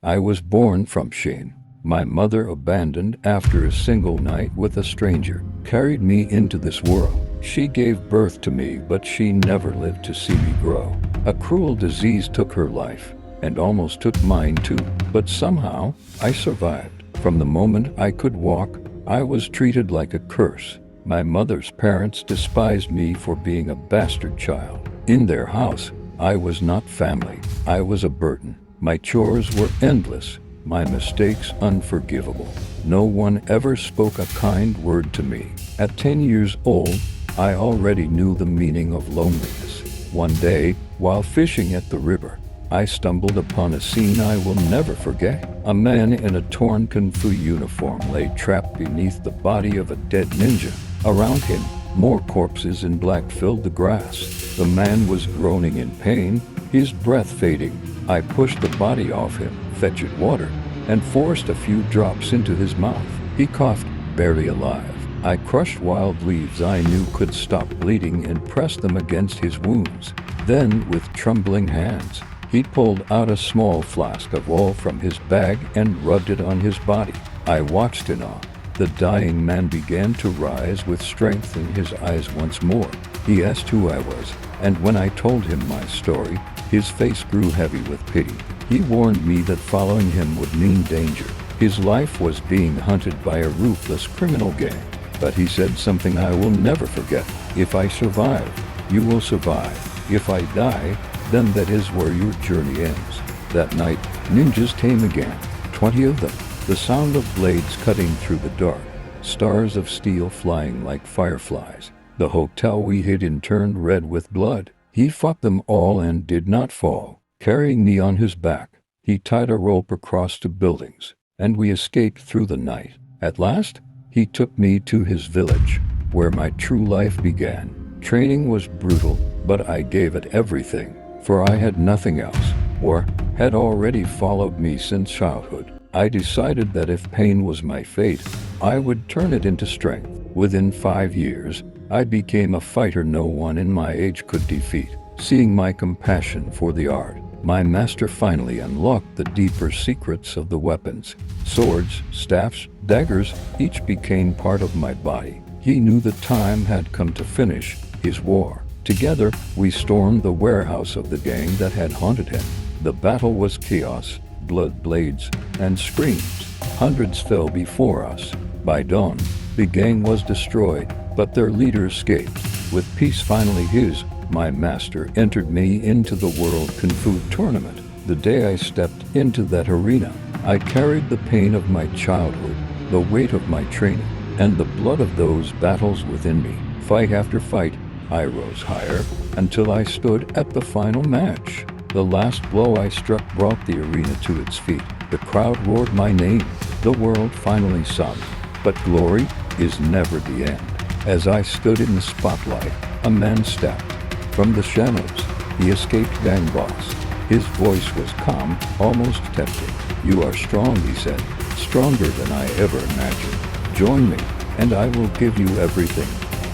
I was born from shame. My mother, abandoned after a single night with a stranger, carried me into this world. She gave birth to me, but she never lived to see me grow. A cruel disease took her life, and almost took mine too. But somehow, I survived. From the moment I could walk, I was treated like a curse. My mother's parents despised me for being a bastard child. In their house, I was not family. I was a burden. My chores were endless. My mistakes unforgivable. No one ever spoke a kind word to me. At 10 years old, I already knew the meaning of loneliness. One day, while fishing at the river, I stumbled upon a scene I will never forget. A man in a torn Kungfu uniform lay trapped beneath the body of a dead ninja. Around him, more corpses in black filled the grass. The man was groaning in pain, his breath fading. I pushed the body off him, fetched water, and forced a few drops into his mouth. He coughed, barely alive. I crushed wild leaves I knew could stop bleeding and pressed them against his wounds. Then, with trembling hands, he pulled out a small flask of oil from his bag and rubbed it on his body. I watched in awe. The dying man began to rise with strength in his eyes once more. He asked who I was, and when I told him my story, his face grew heavy with pity. He warned me that following him would mean danger. His life was being hunted by a ruthless criminal gang. But he said something I will never forget. If I survive, you will survive. If I die, then that is where your journey ends. That night, ninjas came again, 20 of them. The sound of blades cutting through the dark, stars of steel flying like fireflies. The hotel we hid in turned red with blood. He fought them all and did not fall. Carrying me on his back, he tied a rope across two buildings, and we escaped through the night. At last, he took me to his village, where my true life began. Training was brutal, but I gave it everything, for I had nothing else, or had already followed me since childhood. I decided that if pain was my fate, I would turn it into strength. Within 5 years, I became a fighter no one in my age could defeat. Seeing my compassion for the art, my master finally unlocked the deeper secrets of the weapons. Swords, staffs, daggers, each became part of my body. He knew the time had come to finish his war. Together, we stormed the warehouse of the gang that had haunted him. The battle was chaos, blood, blades, and screams. Hundreds fell before us. By dawn, the gang was destroyed, but their leader escaped. With peace finally his, my master entered me into the World Kungfu Tournament. The day I stepped into that arena, I carried the pain of my childhood, the weight of my training, and the blood of those battles within me. Fight after fight, I rose higher, until I stood at the final match. The last blow I struck brought the arena to its feet. The crowd roared my name. The world finally saw me. But glory is never the end. As I stood in the spotlight, a man stepped from the shadows. He escaped gang boss. His voice was calm, almost tempting. "You are strong," he said. "Stronger than I ever imagined. Join me, and I will give you everything.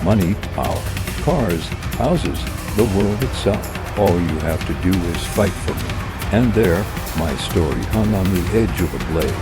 Money, power, cars, houses, the world itself. All you have to do is fight for me." And there, my story hung on the edge of a blade.